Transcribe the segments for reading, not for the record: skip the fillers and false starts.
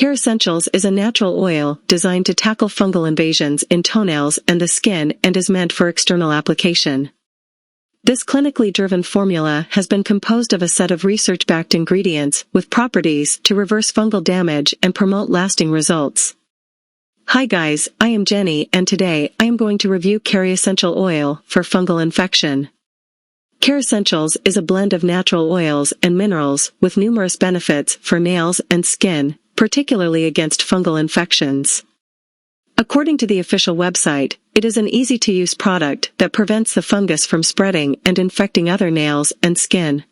Kerassentials is a natural oil designed to tackle fungal invasions in toenails and the skin and is meant for external application. This clinically driven formula has been composed of a set of research-backed ingredients with properties to reverse fungal damage and promote lasting results. Hi guys, I am Jenny and today I am going to review Kerassential oil for fungal infection. Kerassentials is a blend of natural oils and minerals with numerous benefits for nails and skin, particularly against fungal infections. According to the official website, it is an easy-to-use product that prevents the fungus from spreading and infecting other nails and skin.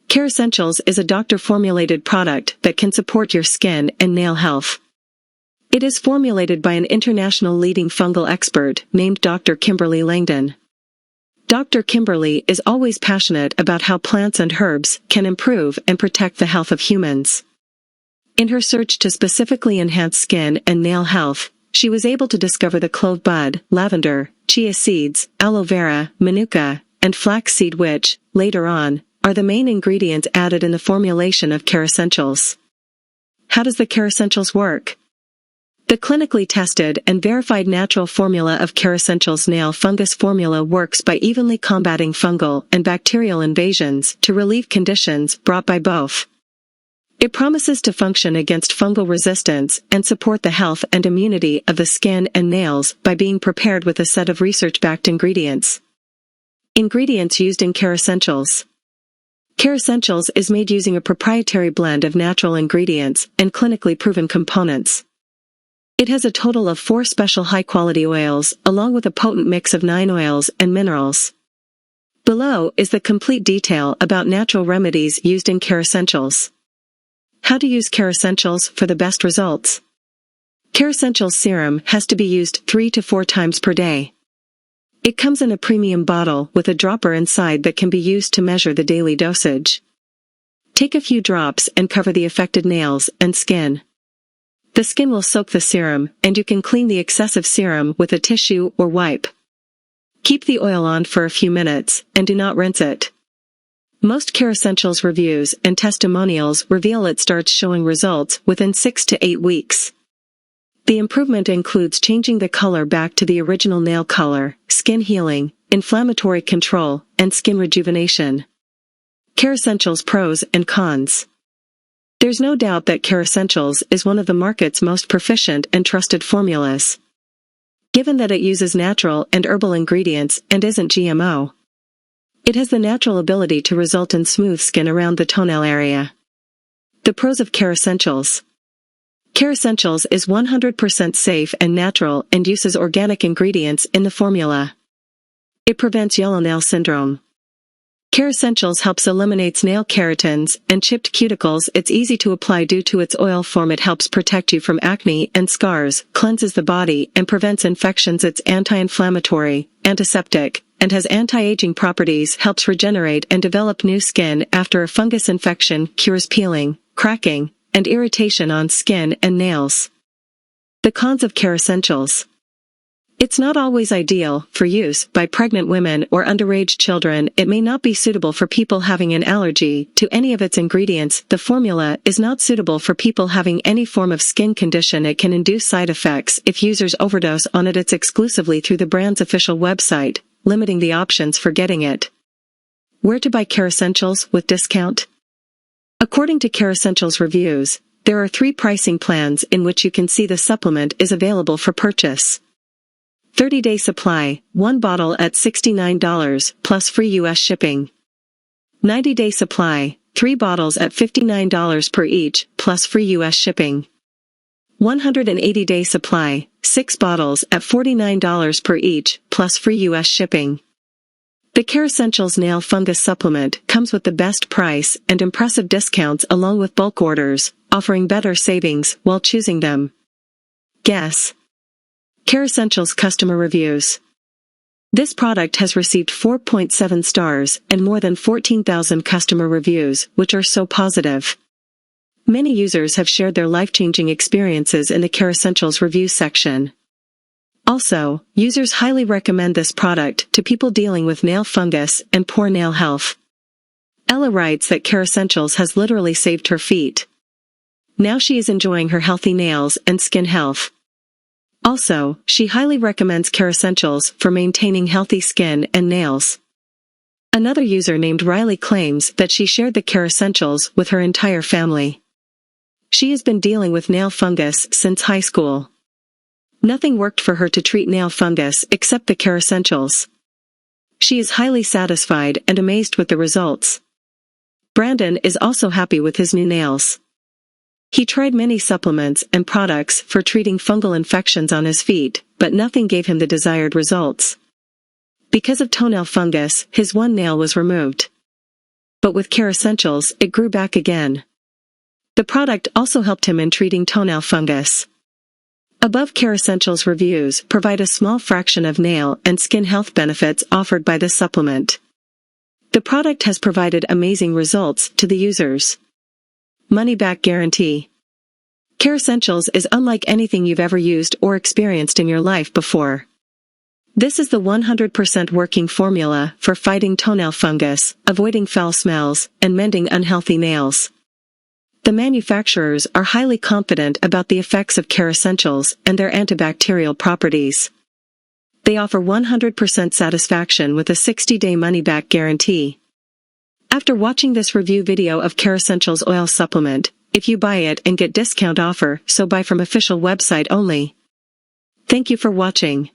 Kerassentials is a doctor-formulated product that can support your skin and nail health. It is formulated by an international leading fungal expert named Dr. Kimberly Langdon. Dr. Kimberly is always passionate about how plants and herbs can improve and protect the health of humans. In her search to specifically enhance skin and nail health, she was able to discover the clove bud, lavender, chia seeds, aloe vera, manuka, and flaxseed which, later on, are the main ingredients added in the formulation of Kerassentials. How does the Kerassentials work? The clinically tested and verified natural formula of Kerassentials nail fungus formula works by evenly combating fungal and bacterial invasions to relieve conditions brought by both. It promises to function against fungal resistance and support the health and immunity of the skin and nails by being prepared with a set of research-backed ingredients. Ingredients used in Kerassentials. Kerassentials is made using a proprietary blend of natural ingredients and clinically proven components. It has a total of 4 special high-quality oils, along with a potent mix of 9 oils and minerals. Below is the complete detail about natural remedies used in Kerassentials. How to use Kerassentials for the best results. Kerassentials serum has to be used 3 to 4 times per day. It comes in a premium bottle with a dropper inside that can be used to measure the daily dosage. Take a few drops and cover the affected nails and skin. The skin will soak the serum, and you can clean the excessive serum with a tissue or wipe. Keep the oil on for a few minutes, and do not rinse it. Most Kerassentials reviews and testimonials reveal it starts showing results within 6 to 8 weeks. The improvement includes changing the color back to the original nail color, skin healing, inflammatory control, and skin rejuvenation. Kerassentials pros and cons. There's no doubt that Kerassentials is one of the market's most proficient and trusted formulas. Given that it uses natural and herbal ingredients and isn't GMO. It has the natural ability to result in smooth skin around the toenail area. The pros of Kerassentials. Kerassentials is 100% safe and natural and uses organic ingredients in the formula. It prevents yellow nail syndrome. Kerassentials helps eliminates nail keratins and chipped cuticles. It's easy to apply due to its oil form. It helps protect you from acne and scars, cleanses the body and prevents infections. It's anti-inflammatory, antiseptic, and has anti-aging properties. Helps regenerate and develop new skin after a fungus infection. Cures peeling, cracking, and irritation on skin and nails. The cons of Kerassentials. It's not always ideal for use by pregnant women or underage children. It may not be suitable for people having an allergy to any of its ingredients. The formula is not suitable for people having any form of skin condition. It can induce side effects if users overdose on it. It's exclusively through the brand's official website, limiting the options for getting it. Where to buy Kerassentials with discount? According to Kerassentials reviews, there are 3 pricing plans in which you can see the supplement is available for purchase. 30-day supply, 1 bottle at $69 plus free U.S. shipping. 90-day supply, 3 bottles at $59 per each plus free U.S. shipping. 180-day supply, 6 bottles at $49 per each plus free U.S. shipping. The Kerassentials Nail Fungus Supplement comes with the best price and impressive discounts along with bulk orders, offering better savings while choosing them. Guess. Kerassentials customer reviews. This product has received 4.7 stars and more than 14,000 customer reviews, which are so positive. Many users have shared their life-changing experiences in the Kerassentials review section. Also, users highly recommend this product to people dealing with nail fungus and poor nail health. Ella writes that Kerassentials has literally saved her feet. Now she is enjoying her healthy nails and skin health. Also, she highly recommends Kerassentials for maintaining healthy skin and nails. Another user named Riley claims that she shared the Kerassentials with her entire family. She has been dealing with nail fungus since high school. Nothing worked for her to treat nail fungus except the Kerassentials. She is highly satisfied and amazed with the results. Brandon is also happy with his new nails. He tried many supplements and products for treating fungal infections on his feet, but nothing gave him the desired results. Because of toenail fungus, his one nail was removed. But with Kerassentials, it grew back again. The product also helped him in treating toenail fungus. Above Kerassentials reviews provide a small fraction of nail and skin health benefits offered by this supplement. The product has provided amazing results to the users. Money-back guarantee. Kerassentials is unlike anything you've ever used or experienced in your life before. This is the 100% working formula for fighting toenail fungus, avoiding foul smells, and mending unhealthy nails. The manufacturers are highly confident about the effects of Kerassentials and their antibacterial properties. They offer 100% satisfaction with a 60-day money-back guarantee. After watching this review video of Kerassentials oil supplement, if you buy it and get discount offer, so buy from official website only. Thank you for watching.